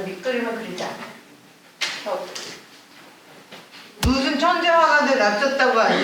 저는 밑그림을 그리지 않아요. 무슨 천재 화가들 납쳤다고 하죠?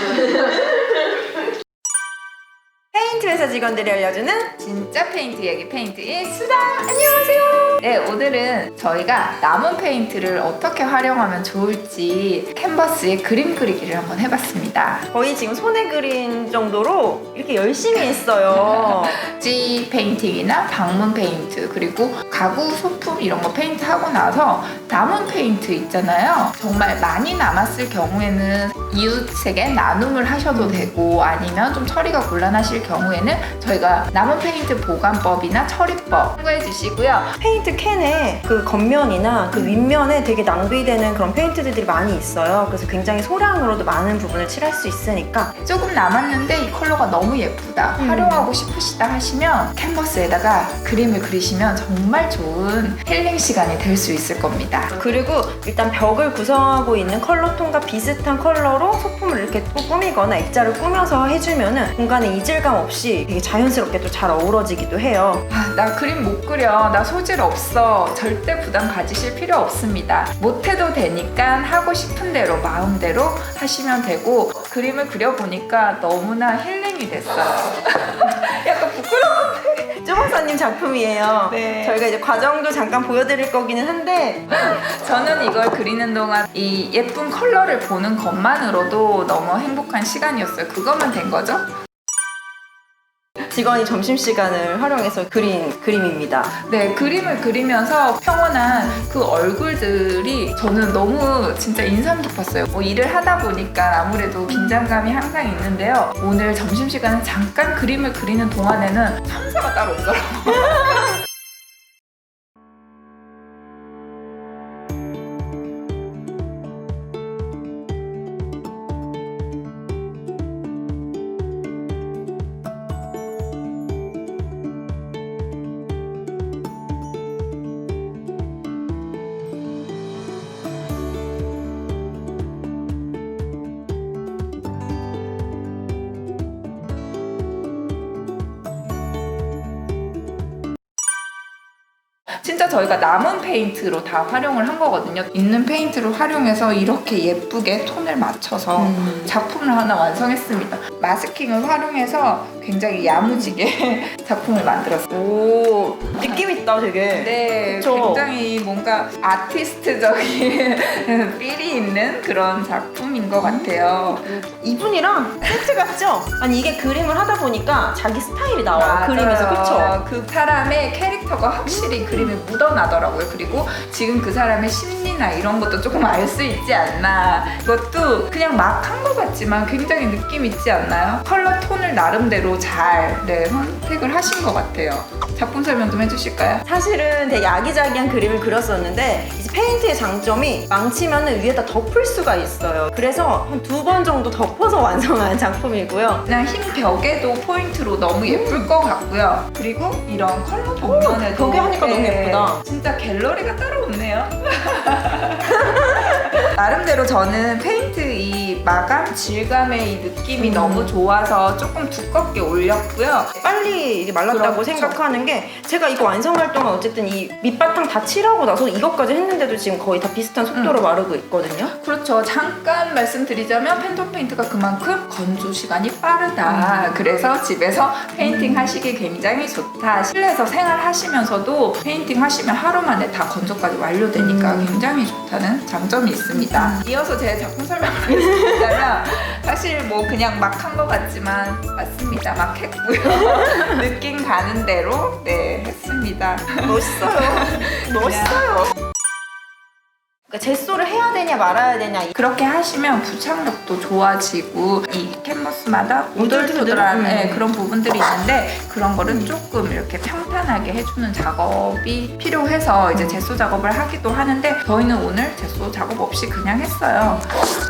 페인트 회사 직원들이 알려주는 진짜 페인트 얘기 페인트의 수다! 안녕하세요! 네, 오늘은 저희가 남은 페인트를 어떻게 활용하면 좋을지 캔버스에 그림 그리기를 한번 해봤습니다. 거의 지금 손에 그린 정도로 이렇게 열심히 했어요. 지 페인팅이나 방문 페인트 그리고 가구 소품 이런 거 페인트 하고 나서 남은 페인트 있잖아요. 정말 많이 남았을 경우에는 이웃에게 나눔을 하셔도 되고 아니면 좀 처리가 곤란하실 경우에는 저희가 남은 페인트 보관법이나 처리법 참고해 주시고요. 페인트 캔의 그 겉면이나 그 윗면에 되게 낭비되는 그런 페인트들이 많이 있어요. 그래서 굉장히 소량으로도 많은 부분을 칠할 수 있으니까 조금 남았는데 이 컬러가 너무 예쁘다 활용하고 싶으시다 하시면 캔버스에다가 그림을 그리시면 정말 좋은 힐링 시간이 될 수 있을 겁니다. 그리고 일단 벽을 구성하고 있는 컬러톤과 비슷한 컬러로 소품을 이렇게 또 꾸미거나 액자를 꾸며서 해주면은 공간에 이질감 없이 되게 자연스럽게 또 잘 어우러지기도 해요. 아, 나 그림 못 그려. 나 소질 없어. 절대 부담 가지실 필요 없습니다. 못해도 되니까 하고 싶은 대로 마음대로 하시면 되고 그림을 그려보니까 너무나 힐링이 됐어요. 약간 부끄러운데. 쪼박사님 작품이에요. 네. 저희가 이제 과정도 잠깐 보여드릴 거기는 한데 저는 이걸 그리는 동안 이 예쁜 컬러를 보는 것만으로도 너무 행복한 시간이었어요. 그거만 된 거죠? 직원이 점심시간을 활용해서 그린 그림입니다. 네, 그림을 그리면서 평온한 그 얼굴들이 저는 너무 진짜 인상 깊었어요. 뭐 일을 하다 보니까 아무래도 긴장감이 항상 있는데요. 오늘 점심시간에 잠깐 그림을 그리는 동안에는 천사가 따로 없더라고요. 진짜 저희가 남은 페인트로 다 활용을 한 거거든요. 있는 페인트를 활용해서 이렇게 예쁘게 톤을 맞춰서 작품을 하나 완성했습니다. 마스킹을 활용해서 굉장히 야무지게 작품을 만들었어요. 오, 느낌 있다 되게. 네, 그쵸? 굉장히 뭔가 아티스트적인 필이 있는 그런 작품인 것 같아요. 이분이랑 세트 같죠? 아니 이게 그림을 하다 보니까 자기 스타일이 나와요. 그림에서 그쵸? 그 사람의 캐릭터가 확실히 그림에 묻어나더라고요. 그리고 지금 그 사람의 심리나 이런 것도 조금 알 수 있지 않나. 이것도 그냥 막 한 것 같지만 굉장히 느낌 있지 않나요? 컬러 톤을 나름대로 잘 선택을 하신 것 같아요. 작품 설명 좀 해주실까요? 사실은 되게 아기자기한 그림을 그렸었는데 이제 페인트의 장점이 망치면은 위에다 덮을 수가 있어요. 그래서 한 2번 정도 덮어서 완성한 작품이고요. 그냥 흰 벽에도 포인트로 너무 예쁠 것 같고요. 그리고 이런 컬러 벽면에도 벽에 하니까 너무 예쁘다. 진짜 갤러리가 따로 없네요. 나름대로 저는 페인트 이 마감 질감의 이 느낌이 너무 좋아서 조금 두껍게 올렸고요. 빨리 이게 말랐다고 그렇죠. 생각하는 게 제가 이거 완성할 동안 어쨌든 이 밑바탕 다 칠하고 나서 이것까지 했는데도 지금 거의 다 비슷한 속도로 마르고 있거든요. 그렇죠. 잠깐 말씀드리자면 팬톤 페인트가 그만큼 건조 시간이 빠르다. 그래서 집에서 페인팅 하시기 굉장히 좋다. 실내에서 생활하시면서도 페인팅 하시면 하루 만에 다 건조까지 완료되니까 굉장히 좋다는 장점이 있습니다. 이어서 제 작품 설명을 드리자면 사실 뭐 그냥 막 한 것 같지만 맞습니다. 막 했고요. 느낌 가는 대로 했습니다. 멋있어요. 멋있어요. 그러니까 젯소를 해야 되냐 말아야 되냐 그렇게 하시면 부착력도 좋아지고 이 캔버스마다 오돌토돌한 그런 부분들이 있는데 그런 거를 조금 이렇게 평탄하게 해주는 작업이 필요해서 이제 젯소 작업을 하기도 하는데 저희는 오늘 젯소 작업 없이 그냥 했어요.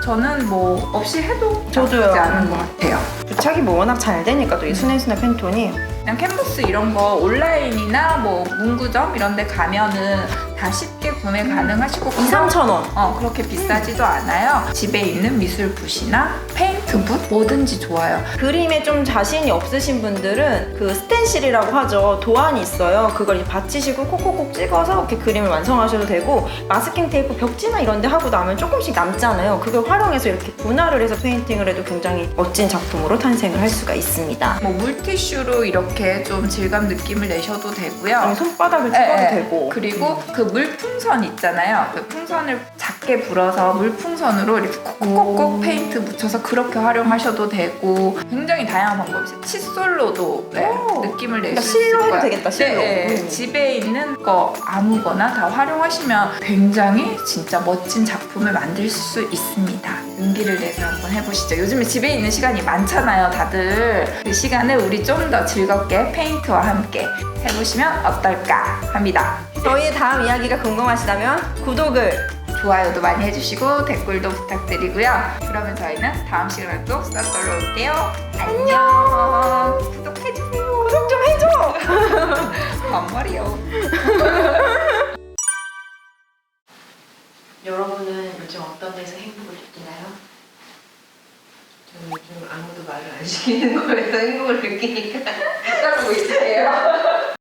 저는 뭐 없이 해도 저도요. 나쁘지 않은 것 같아요. 부착이 뭐 워낙 잘 되니까 또 이 스네스나 팬톤이 그냥 캔버스 이런 거 온라인이나 뭐 문구점 이런 데 가면은 다 쉽게 구매 가능하시고 2, 3천 원. 그렇게 비싸지도 않아요. 집에 있는 미술 붓이나 페인트 아트붓 뭐든지 좋아요. 그림에 좀 자신이 없으신 분들은 그 스텐실이라고 하죠. 도안이 있어요. 그걸 이제 받치시고 콕콕콕 찍어서 이렇게 그림을 완성하셔도 되고, 마스킹 테이프 벽지나 이런 데 하고 나면 조금씩 남잖아요. 그걸 활용해서 이렇게 분할을 해서 페인팅을 해도 굉장히 멋진 작품으로 탄생을 할 수가 있습니다. 뭐 물티슈로 이렇게 좀 질감 느낌을 내셔도 되고요. 손바닥을 찍어도 되고. 그리고 그 물풍선 있잖아요. 그 풍선을 작게 불어서 물풍선으로 이렇게 콕콕콕 페인트 묻혀서 그렇게 활용하셔도 되고, 굉장히 다양한 방법이 있어요. 칫솔로도 느낌을 내실 그러니까 수 실로 있을 해도 거예요. 되겠다, 실로. 네, 집에 있는 거 아무거나 다 활용하시면 굉장히 진짜 멋진 작품을 만들 수 있습니다. 용기를 내서 한번 해보시죠. 요즘에 집에 있는 시간이 많잖아요, 다들. 그 시간을 우리 좀 더 즐겁게 페인트와 함께 해보시면 어떨까 합니다. 저희의 다음 이야기가 궁금하시다면 구독을, 좋아요도 많이 해주시고 댓글도 부탁드리고요. 그러면 저희는 다음 시간에 또 썰썰로 올게요. 안녕. 구독해주세요. 구독 좀 해줘! 반말이요. 여러분은 요즘 어떤 데서 행복을 느끼나요? 저는 요즘 아무도 말을 안 시키는 거에서 행복을 느끼니까 따르고 있을게요.